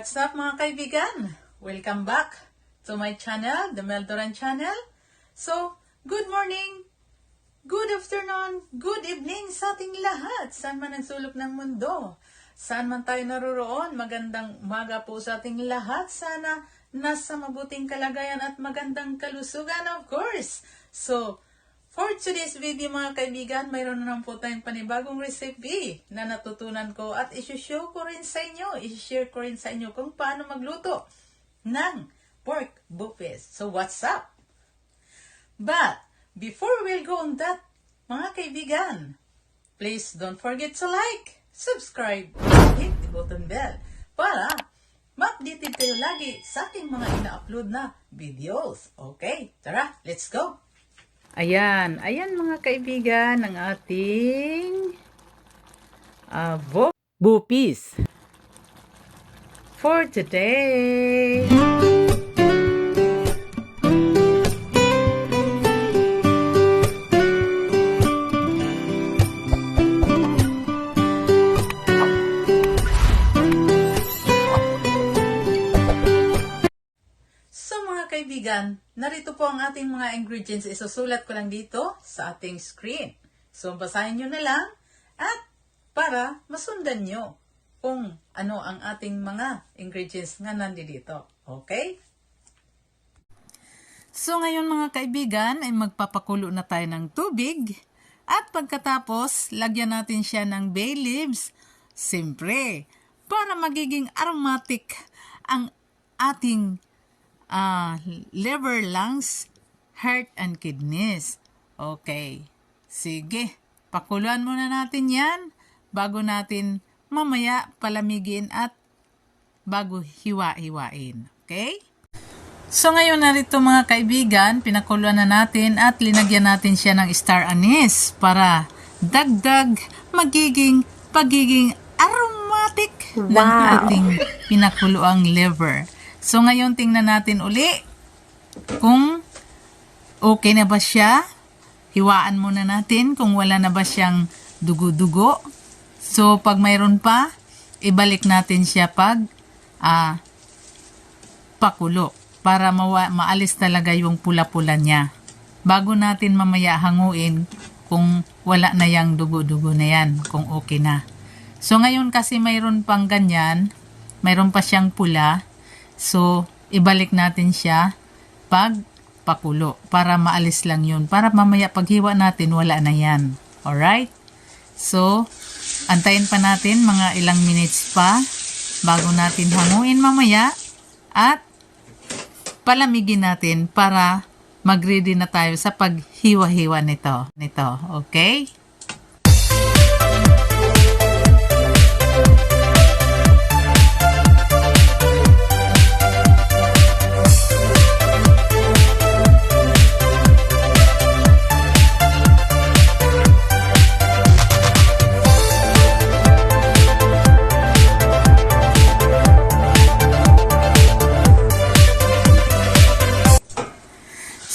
What's up mga kaibigan? Welcome back to my channel, the Mel Duran channel. So, good morning, good afternoon, good evening sa ating lahat. Saan man ang sulok ng mundo, saan man tayo naroroon, magandang umaga po sa ating lahat. Sana nasa mabuting kalagayan at magandang kalusugan, of course. So, for today's video mga kaibigan, mayroon na po tayong panibagong recipe na natutunan ko at isi-show ko rin sa inyo, isi-share ko rin sa inyo kung paano magluto ng pork bupes. So what's up? But before we'll go on that, mga kaibigan, please don't forget to like, subscribe, and hit the button bell para ma-updated kayo lagi sa aking mga ina-upload na videos. Okay, tara, let's go! Ayan mga kaibigan, ang ating bupis for today. Kaibigan, narito po ang ating mga ingredients. Isusulat ko lang dito sa ating screen. So, basahin nyo na lang at para masundan nyo kung ano ang ating mga ingredients nga nandito. Okay? So, ngayon mga kaibigan ay magpapakulo na tayo ng tubig at pagkatapos, lagyan natin siya ng bay leaves. Siyempre, para magiging aromatic ang ating liver, lungs, heart, and kidneys. Okay. Sige. Pakuluan muna natin yan bago natin mamaya palamigin at bago hiwa-hiwain. Okay? So ngayon narito mga kaibigan, pinakuluan na natin at linagyan natin siya ng star anise para dagdag pagiging aromatic ng ating pinakuluang liver. So, ngayon tingnan natin uli kung okay na ba siya. Hiwaan muna natin kung wala na ba siyang dugo-dugo. So, pag mayroon pa, ibalik natin siya pag pakulo para maalis talaga yung pula-pula niya. Bago natin mamaya hanguin kung wala na yung dugo-dugo na yan, kung okay na. So, ngayon kasi mayroon pang ganyan, mayroon pa siyang pula. So, ibalik natin siya pag pakulo para maalis lang yun. Para mamaya paghiwa natin, wala na yan. Alright? So, antayin pa natin mga ilang minutes pa bago natin hanguin mamaya at palamigin natin para mag-ready na tayo sa paghiwa-hiwa nito. Okay?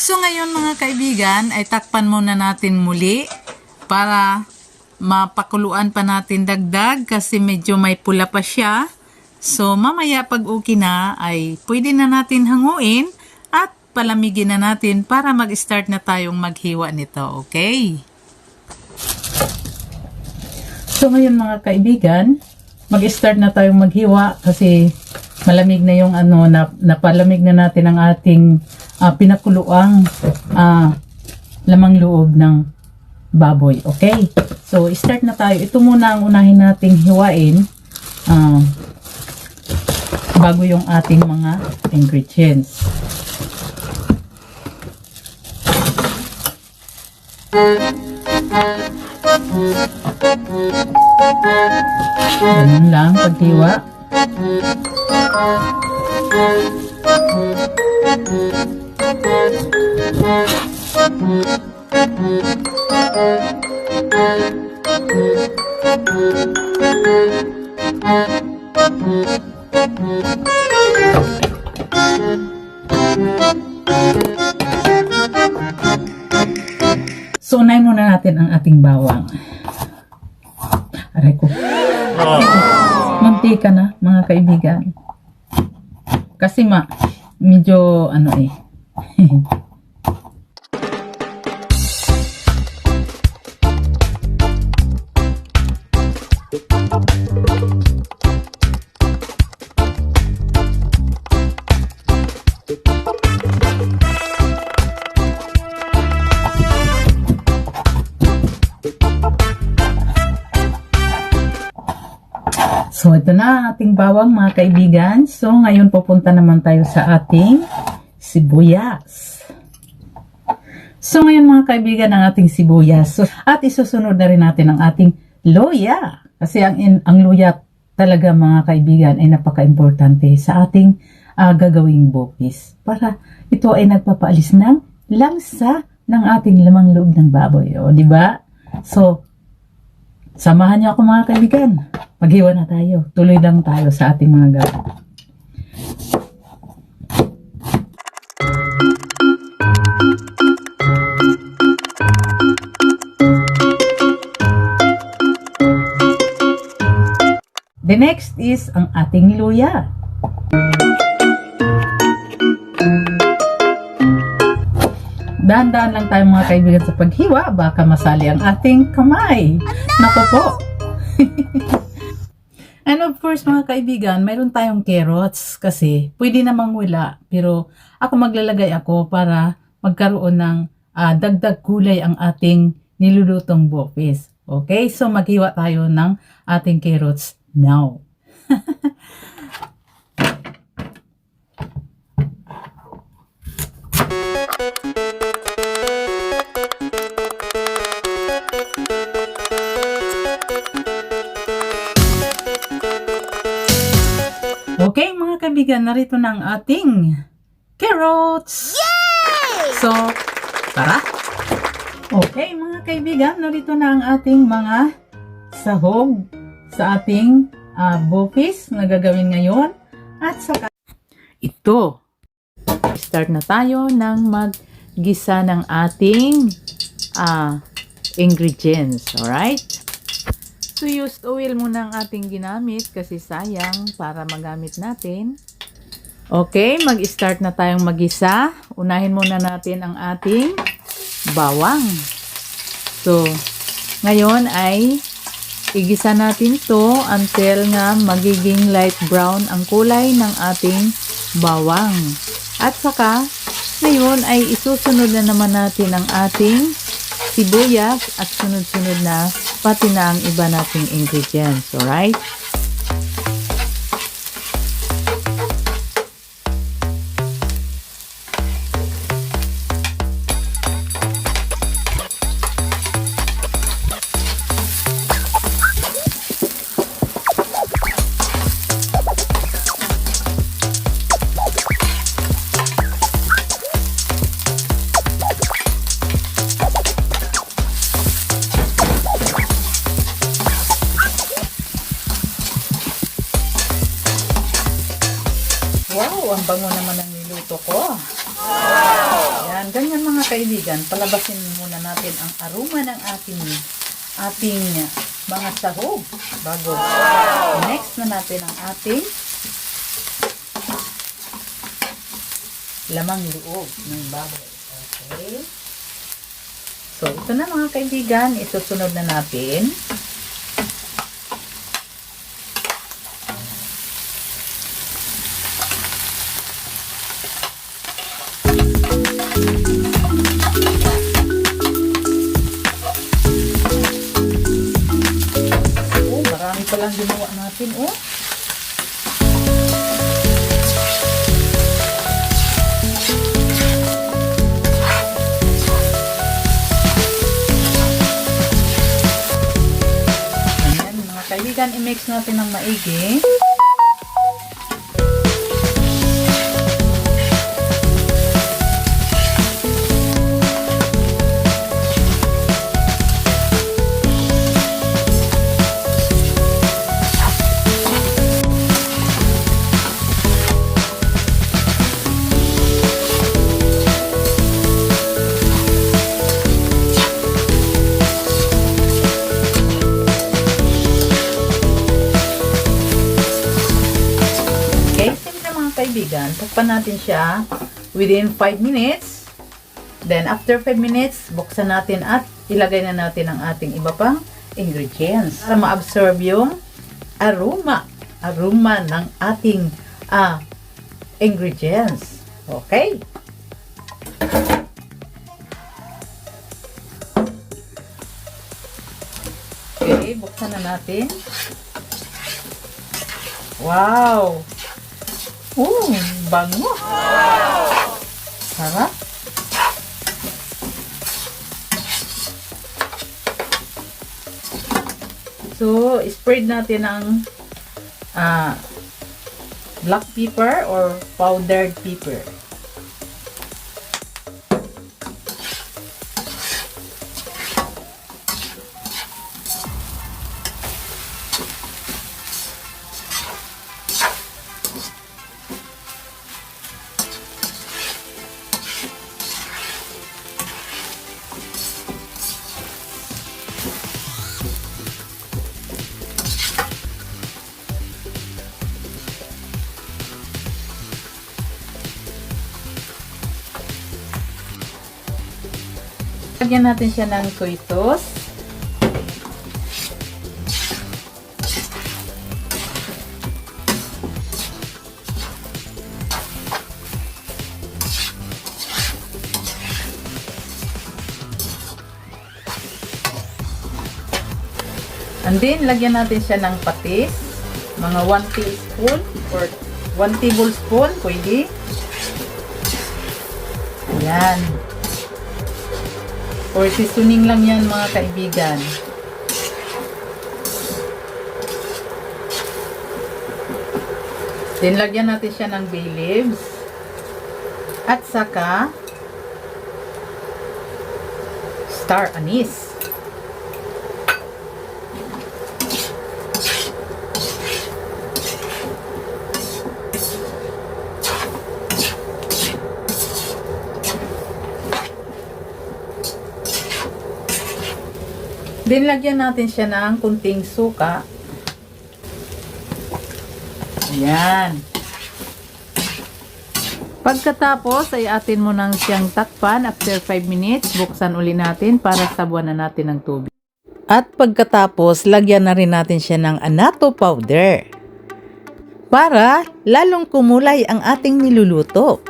So ngayon mga kaibigan ay takpan muna natin muli para mapakuluan pa natin dagdag kasi medyo may pula pa siya. So mamaya pag okay na ay pwede na natin hanguin at palamigin na natin para mag-start na tayong maghiwa nito. Okay? So ngayon mga kaibigan, mag-start na tayong maghiwa kasi malamig na yung napalamig na natin ang ating pinakuluang lamang loob ng baboy. Okay? So, start na tayo. Ito muna ang unahin nating hiwain bago yung ating mga ingredients. Ganun lang paghiwa. So, unahin muna natin ang ating bawang. Aray ko. Mantika na, mga kaibigan. Kasi medyo ano eh. So, ito na ating bawang mga kaibigan. So, ngayon pupunta naman tayo sa ating sibuyas. So, ngayon mga kaibigan, ang ating sibuyas. So, at isusunod na rin natin ang ating luya. Kasi ang luya talaga mga kaibigan ay napaka-importante sa ating gagawing bopis. Para ito ay nagpapaalis ng langsa ng ating lamang loob ng baboy. O, di ba? So, samahan niyo ako mga kaibigan. Maghiwa na tayo. Tuloy lang tayo sa ating mga gawin. The next is ang ating luya. Dahan-dahan lang tayo mga kaibigan sa paghiwa. Baka masali ang ating kamay. Naku po. And of course mga kaibigan, mayroon tayong carrots kasi pwede namang wala. Pero ako maglalagay ako para magkaroon ng dagdag kulay ang ating nilulutong bopis. Okay, so maghiwa tayo ng ating carrots now. Okay mga kaibigan, narito na ang ating carrots. Yay! So, tara. Okay mga kaibigan, narito na ang ating mga sahog sa ating bopis na gagawin ngayon. At saka ito, start na tayo ng maggisa ng ating ingredients. Alright? So, used oil muna ang ating ginamit kasi sayang para magamit natin. Okay, mag-start na tayong magisa. Unahin muna natin ang ating bawang. So, ngayon ay igisa natin to until nga magiging light brown ang kulay ng ating bawang. At saka, ngayon ay isusunod na naman natin ang ating sibuyas at sunod-sunod na pati na ang iba nating ingredients. Alright? Wow, ang bango naman ng niluto ko. Yan, ganyan mga kaibigan. Palabasin muna natin ang aroma ng ating mga sahog bago next na natin ang ating lamang loob ng baboy. Okay. So, ito na mga kaibigan. Isusunod na natin. Palang ginawa natin, oh. Ayan, mga kaibigan, i-mix natin ng maigi. kaibigan, takpan natin siya within 5 minutes. Then, after 5 minutes, buksan natin at ilagay na natin ang ating iba pang ingredients para ma-absorb yung aroma ng ating ingredients. Okay? Okay, buksan na natin. Wow! Bango! Sarap! So, spread natin ng black pepper or powdered pepper. Lagyan natin siya ng soy sauce. And then, lagyan natin siya ng patis. Mga 1 teaspoon or 1 tablespoon, pwede. Ayan. Or seasoning lang yan mga kaibigan. Then lagyan natin siya ng bay leaves. At saka star anise. Then, lagyan natin siya ng kunting suka. Ayan. Pagkatapos, ay atin mo nang siyang takpan. After 5 minutes, buksan uli natin para sabuan na natin ng tubig. At pagkatapos, lagyan na rin natin siya ng annatto powder. Para lalong kumulay ang ating niluluto.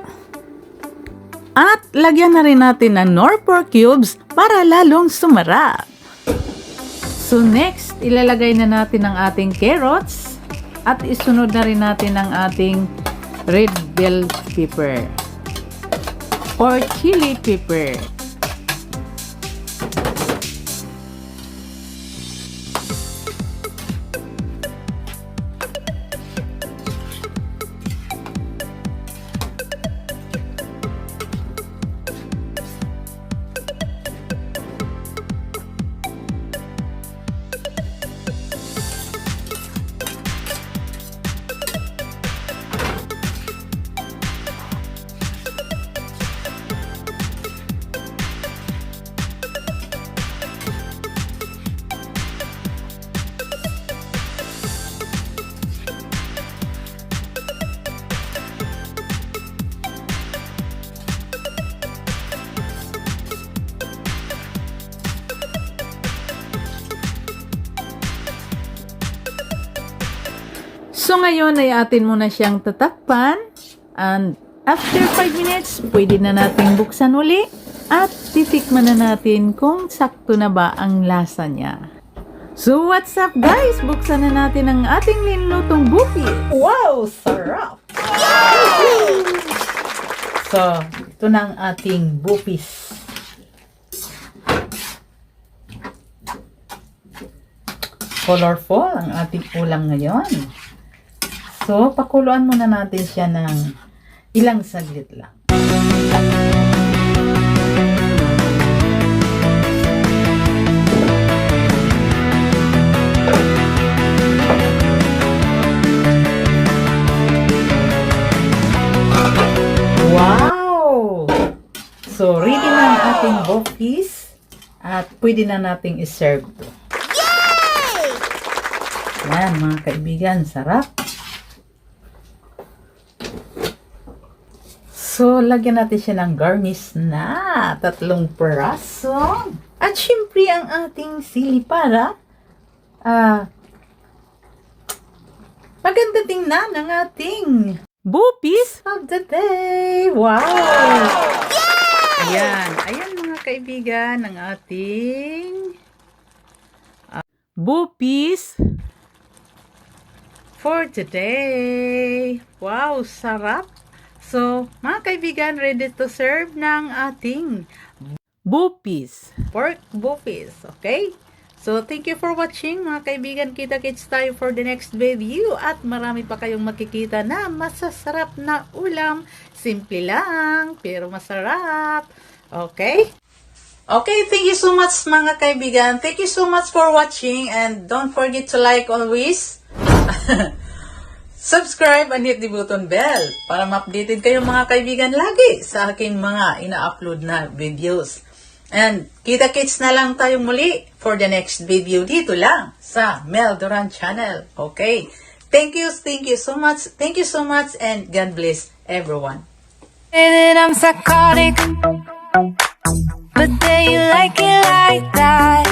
At lagyan na rin natin ng nor pork cubes para lalong sumarap. So next, ilalagay na natin ang ating carrots at isunod na rin natin ang ating red bell pepper or chili pepper. So ngayon ay atin muna siyang tatakpan and after 5 minutes, pwede na natin buksan uli at titikman na natin kung sakto na ba ang lasa niya. So what's up guys? Buksan na natin ang ating nilutong bupis. Wow! Sarap! So, ito na ang ating bupis. Colorful ang ating ulam ngayon. So, pakuluan muna natin siya ng ilang saglit lang. Wow! So, ready na ang ating bupis at pwede na nating iserve to. Yay! Yan, mga kaibigan, sarap. So, lagyan natin siya ng garnish na 3 peraso. At syempre, ang ating sili para maganda tingnan ang ating bupis of the day. Wow! Ayan. Ayan mga kaibigan, ang ating bupis for today. Wow, sarap! So, mga kaibigan, ready to serve ng ating bupis. Pork bupis, okay? So, thank you for watching mga kaibigan. Kita-kits tayo for the next video at marami pa kayong makikita na masasarap na ulam. Simple lang, pero masarap. Okay? Okay, thank you so much mga kaibigan. Thank you so much for watching and don't forget to like always. Subscribe and hit the button bell para ma-updated kayo mga kaibigan lagi sa aking mga ina-upload na videos. And kita-kits na lang tayong muli for the next video dito lang sa Mel Duran Channel. Okay? Thank you so much. Thank you so much and God bless everyone. And I'm psychotic, but then you like it like that.